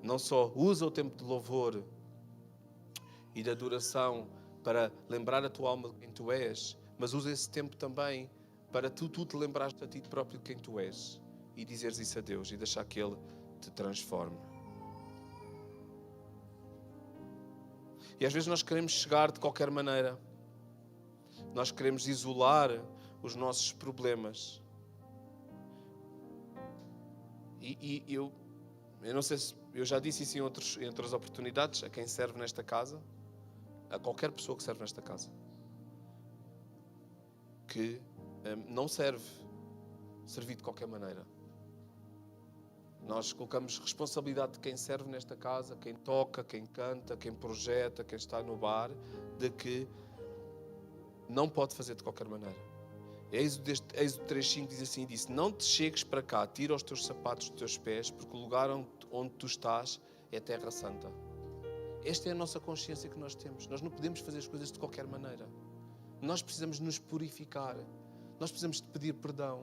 Não só usa o tempo de louvor e de adoração para lembrar a tua alma de quem tu és, mas usa esse tempo também para tu te lembrares a ti próprio de quem tu és e dizeres isso a Deus e deixar que Ele te transforme. E às vezes nós queremos chegar de qualquer maneira. Nós queremos isolar os nossos problemas. E eu não sei se... Eu já disse isso em outras oportunidades, a quem serve nesta casa, a qualquer pessoa que serve nesta casa, que não serve servir de qualquer maneira. Nós colocamos responsabilidade de quem serve nesta casa, quem toca, quem canta, quem projeta, quem está no bar, de que não pode fazer de qualquer maneira. Êxodo 3:5 diz assim: disse, não te chegues para cá, tira os teus sapatos dos teus pés, porque o lugar onde tu estás é terra santa. Esta é a nossa consciência que nós temos. Nós não podemos fazer as coisas de qualquer maneira. Nós precisamos nos purificar. Nós precisamos de pedir perdão.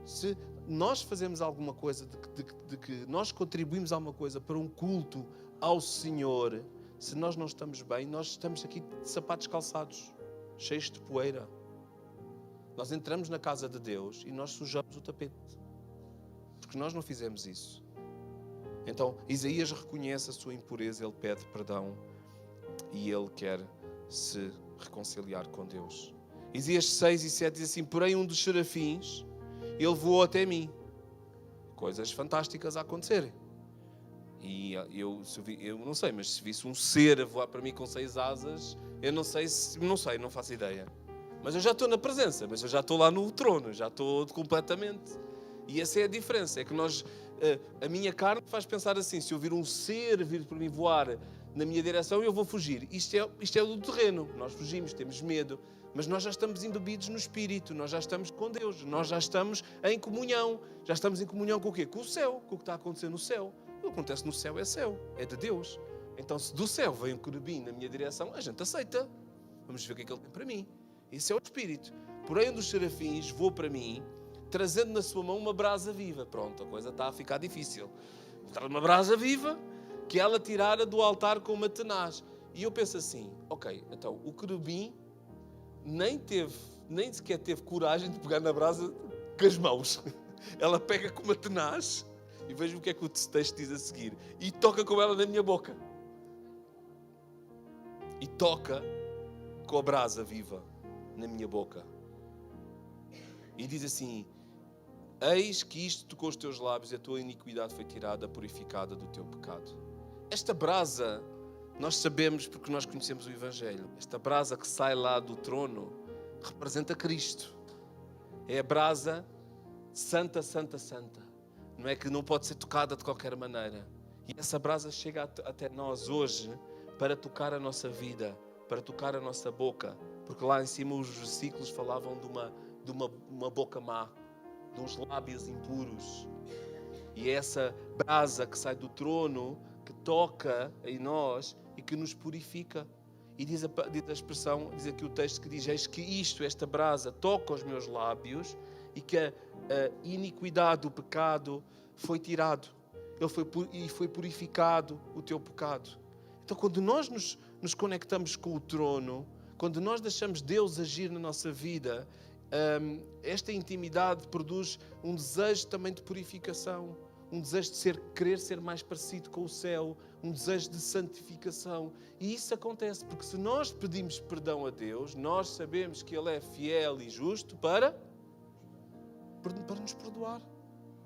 Se nós fazemos alguma coisa, de que nós contribuímos alguma coisa para um culto ao Senhor, se nós não estamos bem, nós estamos aqui de sapatos calçados, cheios de poeira. Nós entramos na casa de Deus e nós sujamos o tapete. Porque nós não fizemos isso. Então, Isaías reconhece a sua impureza, ele pede perdão e ele quer se reconciliar com Deus. Isaías 6:7 diz assim: porém um dos serafins, ele voou até mim. Coisas fantásticas a acontecerem. E eu não sei, mas se visse um ser a voar para mim com 6 asas, eu não sei, não faço ideia. Mas eu já estou na presença, mas eu já estou lá no trono, já estou completamente. E essa é a diferença, é que a minha carne faz pensar assim: se eu vir um ser vir para mim voar na minha direção, eu vou fugir. Isto é do terreno, nós fugimos, temos medo, mas nós já estamos embebidos no Espírito, nós já estamos com Deus, nós já estamos em comunhão. Já estamos em comunhão com o quê? Com o céu, com o que está a acontecer no céu. O que acontece no céu, é de Deus. Então se do céu vem um querubim na minha direção, a gente aceita. Vamos ver o que é que ele tem para mim. Isso é o Espírito. Porém, um dos serafins voou para mim, trazendo na sua mão uma brasa viva. Pronto, a coisa está a ficar difícil. Traz uma brasa viva que ela tirara do altar com uma tenaz. E eu penso assim: ok, então o querubim nem sequer teve coragem de pegar na brasa com as mãos. Ela pega com uma tenaz, e veja o que é que o texto diz a seguir, e toca com ela na minha boca. E toca com a brasa viva na minha boca. E diz assim: eis que isto tocou os teus lábios e a tua iniquidade foi tirada, purificada do teu pecado. Esta brasa, nós sabemos porque nós conhecemos o Evangelho. Esta brasa que sai lá do trono representa Cristo. É a brasa santa, santa, santa. Não é que não pode ser tocada de qualquer maneira. E essa brasa chega até nós hoje para tocar a nossa vida, para tocar a nossa boca. Porque lá em cima os versículos falavam de uma boca má, de uns lábios impuros. E é essa brasa que sai do trono, que toca em nós e que nos purifica. E diz a expressão, diz aqui o texto que diz: eis que esta brasa toca os meus lábios e que a iniquidade, o pecado foi tirado. Ele foi purificado o teu pecado. Então quando nós nos conectamos com o trono, quando nós deixamos Deus agir na nossa vida, esta intimidade produz um desejo também de purificação, um desejo de querer ser mais parecido com o céu, um desejo de santificação. E isso acontece porque se nós pedimos perdão a Deus, nós sabemos que Ele é fiel e justo para nos perdoar.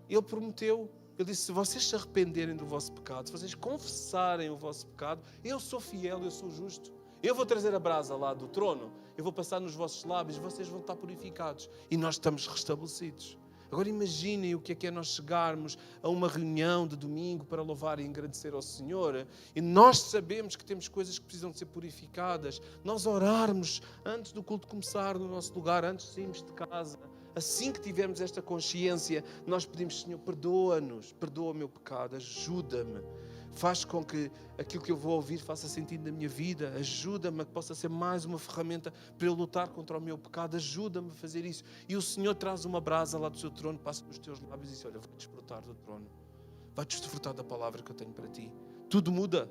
Ele prometeu. Ele disse, se vocês se arrependerem do vosso pecado, se vocês confessarem o vosso pecado, eu sou fiel, eu sou justo. Eu vou trazer a brasa lá do trono, eu vou passar nos vossos lábios, vocês vão estar purificados. E nós estamos restabelecidos. Agora imaginem o que é nós chegarmos a uma reunião de domingo para louvar e agradecer ao Senhor, e nós sabemos que temos coisas que precisam de ser purificadas. Nós orarmos antes do culto começar no nosso lugar, antes de sairmos de casa. Assim que tivermos esta consciência, nós pedimos, Senhor, perdoa-nos, perdoa o meu pecado, ajuda-me. Faz com que aquilo que eu vou ouvir faça sentido na minha vida. Ajuda-me a que possa ser mais uma ferramenta para eu lutar contra o meu pecado. Ajuda-me a fazer isso. E o Senhor traz uma brasa lá do seu trono, passa nos teus lábios e diz, olha, vai desfrutar do trono. Vai desfrutar da palavra que eu tenho para ti. Tudo muda.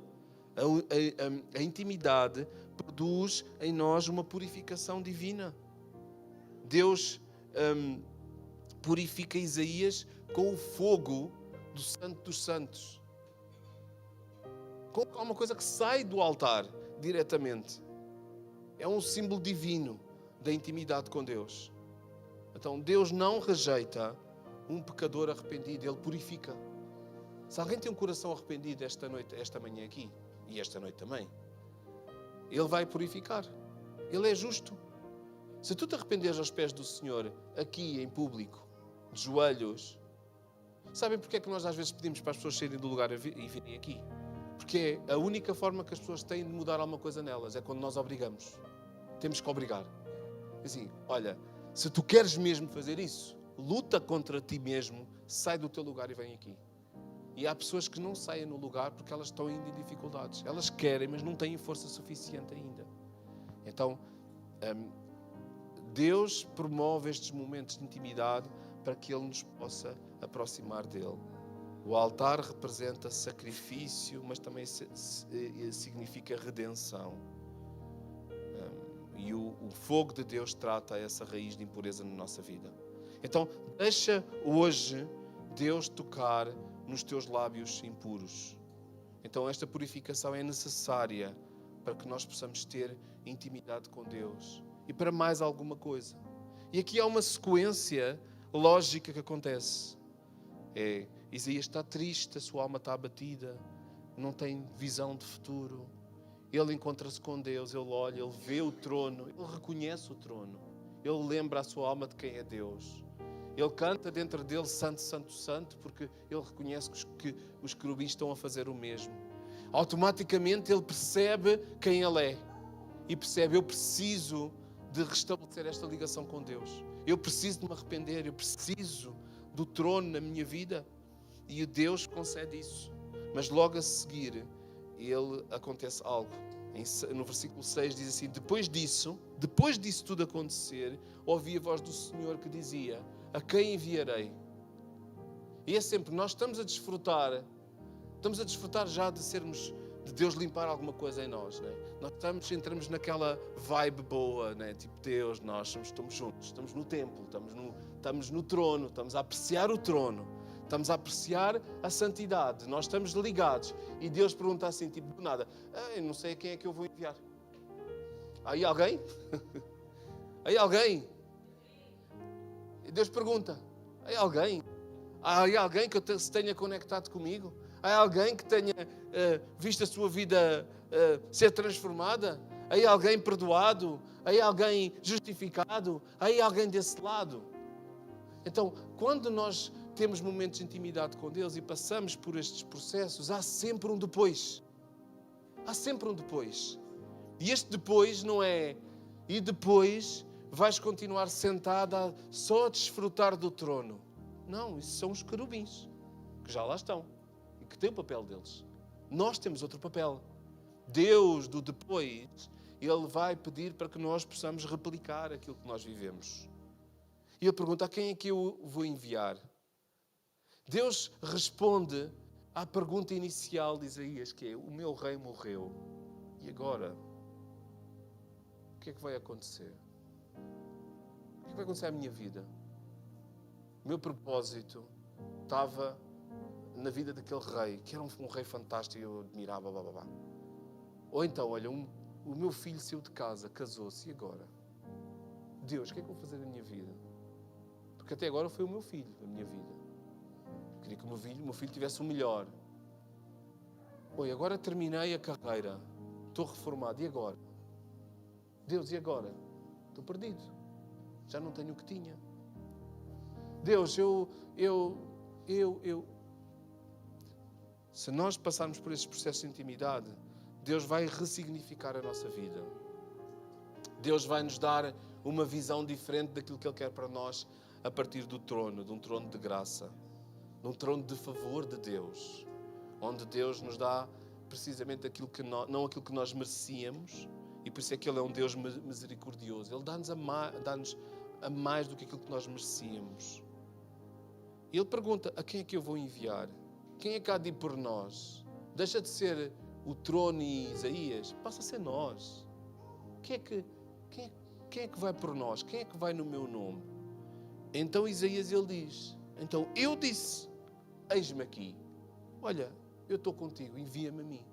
A intimidade produz em nós uma purificação divina. Deus purifica Isaías com o fogo do Santo dos Santos. Com uma coisa que sai do altar diretamente. É um símbolo divino da intimidade com Deus. Então Deus não rejeita um pecador arrependido, Ele purifica. Se alguém tem um coração arrependido esta noite, esta manhã aqui, e esta noite também, Ele vai purificar. Ele é justo. Se tu te arrependeres aos pés do Senhor, aqui em público, de joelhos, sabem porque é que nós às vezes pedimos para as pessoas saírem do lugar e virem aqui? Porque é a única forma que as pessoas têm de mudar alguma coisa nelas, é quando nós obrigamos. Temos que obrigar. Assim, olha, se tu queres mesmo fazer isso, luta contra ti mesmo, sai do teu lugar e vem aqui. E há pessoas que não saem no lugar porque elas estão ainda em dificuldades. Elas querem, mas não têm força suficiente ainda. Então, Deus promove estes momentos de intimidade para que Ele nos possa aproximar dEle. O altar representa sacrifício, mas também significa redenção. E o fogo de Deus trata essa raiz de impureza na nossa vida. Então, deixa hoje Deus tocar nos teus lábios impuros. Então, esta purificação é necessária para que nós possamos ter intimidade com Deus. E para mais alguma coisa. E aqui há uma sequência lógica que acontece. Isaías está triste, a sua alma está abatida, não tem visão de futuro. Ele encontra-se com Deus, ele olha, ele vê o trono, ele reconhece o trono. Ele lembra a sua alma de quem é Deus. Ele canta dentro dele, Santo, Santo, Santo, porque ele reconhece que os querubins estão a fazer o mesmo. Automaticamente ele percebe quem ele é. E percebe, eu preciso de restabelecer esta ligação com Deus. Eu preciso de me arrepender, eu preciso do trono na minha vida. E Deus concede isso. Mas logo a seguir, acontece algo. No versículo 6 diz assim, depois disso tudo acontecer, ouvi a voz do Senhor que dizia, a quem enviarei? E é sempre, nós estamos a desfrutar já de Deus limpar alguma coisa em nós, né? Nós entramos naquela vibe boa, né? Tipo, Deus, nós estamos juntos, estamos no templo, estamos no trono, estamos a apreciar o trono, estamos a apreciar a santidade, nós estamos ligados. E Deus pergunta assim, tipo, do nada, eu não sei a quem é que eu vou enviar. Aí alguém? Aí alguém? E Deus pergunta, aí alguém? Há alguém que se tenha conectado comigo? Há alguém que tenha visto a sua vida ser transformada? Há alguém perdoado? Há alguém justificado? Há alguém desse lado? Então, quando nós temos momentos de intimidade com Deus e passamos por estes processos, há sempre um depois. Há sempre um depois. E este depois não é... E depois vais continuar sentada só a desfrutar do trono. Não, isso são os querubins, que já lá estão. E que têm o papel deles. Nós temos outro papel. Deus, do depois, Ele vai pedir para que nós possamos replicar aquilo que nós vivemos. E Ele pergunta, a quem é que eu vou enviar? Deus responde à pergunta inicial de Isaías, que é, o meu rei morreu. E agora? O que é que vai acontecer? O que é que vai acontecer à minha vida? O meu propósito estava na vida daquele rei, que era um rei fantástico, eu admirava, blá, blá, blá. Ou então, olha, o meu filho saiu de casa, casou-se, e agora? Deus, o que é que eu vou fazer na minha vida? Porque até agora foi o meu filho, a minha vida. Queria que o meu filho tivesse o melhor. Oi, agora terminei a carreira. Estou reformado. E agora? Deus, e agora? Estou perdido. Já não tenho o que tinha. Deus, Se nós passarmos por esses processos de intimidade, Deus vai ressignificar a nossa vida. Deus vai nos dar uma visão diferente daquilo que Ele quer para nós a partir do trono, de um trono de graça, de um trono de favor de Deus, onde Deus nos dá precisamente aquilo que não aquilo que nós merecíamos, e por isso é que Ele é um Deus misericordioso. Ele dá-nos a mais do que aquilo que nós merecíamos. E Ele pergunta, a quem é que eu vou enviar? Quem é que há de ir por nós? Deixa de ser o trono e Isaías, passa a ser nós. Quem é que vai por nós? Quem é que vai no meu nome? Então Isaías, ele diz, então eu disse, eis-me aqui. Olha, eu estou contigo, envia-me a mim.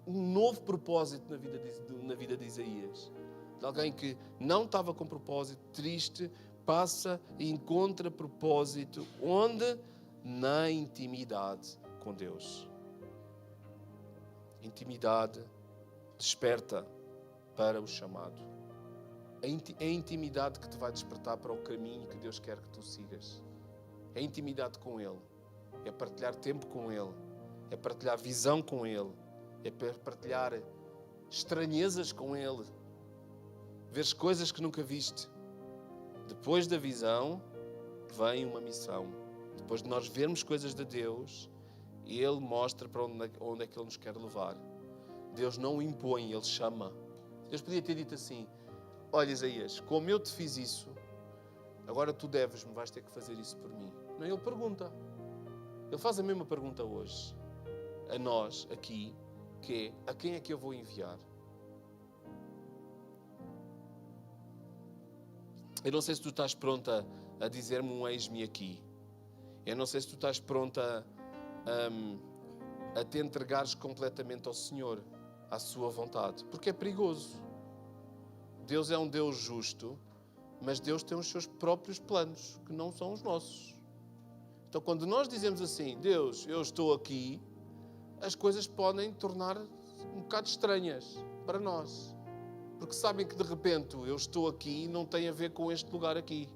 Um novo propósito na vida de Isaías. De alguém que não estava com propósito, triste, passa e encontra propósito. Onde? Na intimidade com Deus. Intimidade desperta para o chamado. É a intimidade que te vai despertar para o caminho que Deus quer que tu sigas. É a intimidade com Ele. É partilhar tempo com Ele. É partilhar visão com Ele. É partilhar estranhezas com Ele. Ver coisas que nunca viste. Depois da visão, vem uma missão. Depois de nós vermos coisas de Deus, Ele mostra para onde é que Ele nos quer levar. Deus não impõe, Ele chama. Deus podia ter dito assim, olha Isaías, como eu te fiz isso, agora tu deves-me, vais ter que fazer isso por mim. Não, Ele pergunta. Ele faz a mesma pergunta hoje, a nós, aqui, que é, a quem é que eu vou enviar? Eu não sei se tu estás pronta a dizer-me um eis-me aqui. Eu não sei se tu estás pronta a te entregares completamente ao Senhor, à sua vontade, porque é perigoso. Deus é um Deus justo, mas Deus tem os seus próprios planos, que não são os nossos. Então, quando nós dizemos assim, Deus, eu estou aqui, as coisas podem tornar um bocado estranhas para nós. Porque sabem que de repente eu estou aqui e não tem a ver com este lugar aqui.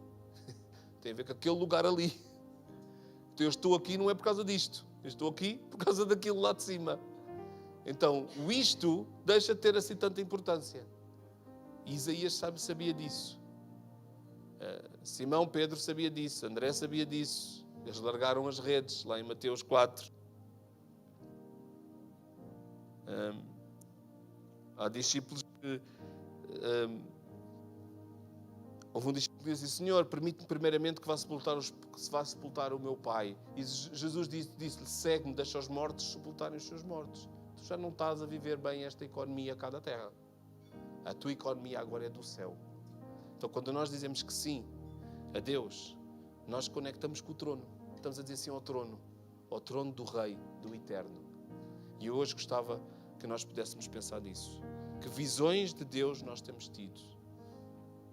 Tem a ver com aquele lugar ali. Então, eu estou aqui não é por causa disto. Eu estou aqui por causa daquilo lá de cima. Então, o isto deixa de ter assim tanta importância. E Isaías sabia disso. Simão Pedro sabia disso. André sabia disso. Eles largaram as redes, lá em Mateus 4. Há discípulos que... houve um discípulo que disse, Senhor, permite-me primeiramente que se vá sepultar o meu pai. E Jesus disse-lhe, segue-me, deixa os mortos sepultarem os seus mortos. Tu já não estás a viver bem esta economia cá da terra. A tua economia agora é do céu. Então, quando nós dizemos que sim a Deus, nós conectamos com o trono. Estamos a dizer sim ao trono do Rei, do Eterno. E hoje gostava que nós pudéssemos pensar nisso. Que visões de Deus nós temos tido?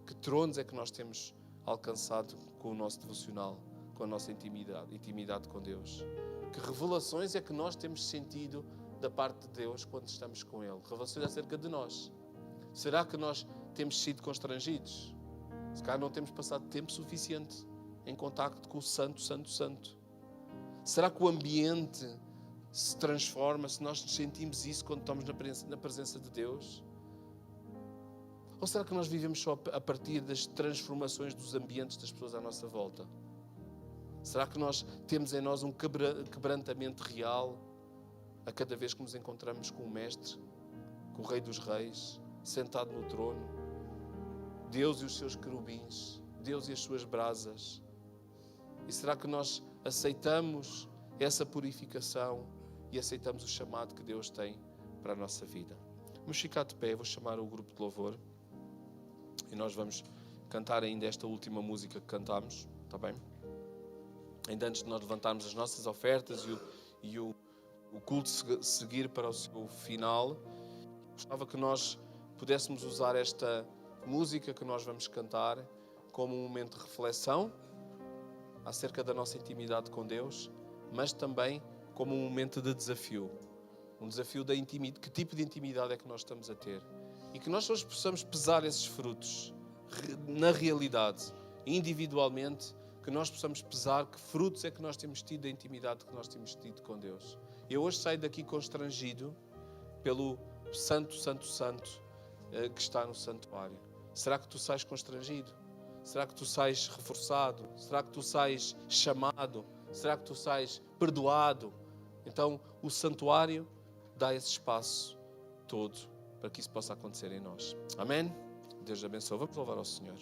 Que tronos é que nós temos alcançado com o nosso devocional, com a nossa intimidade com Deus? Que revelações é que nós temos sentido da parte de Deus quando estamos com Ele? Revelações acerca de nós. Será que nós temos sido constrangidos? Se calhar não temos passado tempo suficiente em contacto com o Santo, Santo, Santo. Será que o ambiente se transforma se nós sentimos isso quando estamos na presença de Deus? Ou será que nós vivemos só a partir das transformações dos ambientes das pessoas à nossa volta? Será que nós temos em nós um quebrantamento real a cada vez que nos encontramos com o Mestre, com o Rei dos Reis, sentado no trono, Deus e os seus querubins, Deus e as suas brasas? E será que nós aceitamos essa purificação e aceitamos o chamado que Deus tem para a nossa vida? Vamos ficar de pé, vou chamar o grupo de louvor e nós vamos cantar ainda esta última música que cantámos, está bem? Ainda antes de nós levantarmos as nossas ofertas e o culto seguir para o seu final, gostava que nós pudéssemos usar esta música que nós vamos cantar como um momento de reflexão acerca da nossa intimidade com Deus, mas também como um momento de desafio. Um desafio da intimidade. Que tipo de intimidade é que nós estamos a ter? E que nós hoje possamos pesar esses frutos na realidade, individualmente, que nós possamos pesar que frutos é que nós temos tido da intimidade que nós temos tido com Deus. Eu hoje saio daqui constrangido pelo Santo, Santo, Santo que está no santuário. Será que tu sais constrangido? Será que tu sais reforçado? Será que tu sais chamado? Será que tu sais perdoado? Então, o santuário dá esse espaço todo para que isso possa acontecer em nós. Amém? Deus abençoe. Vamos louvar ao Senhor.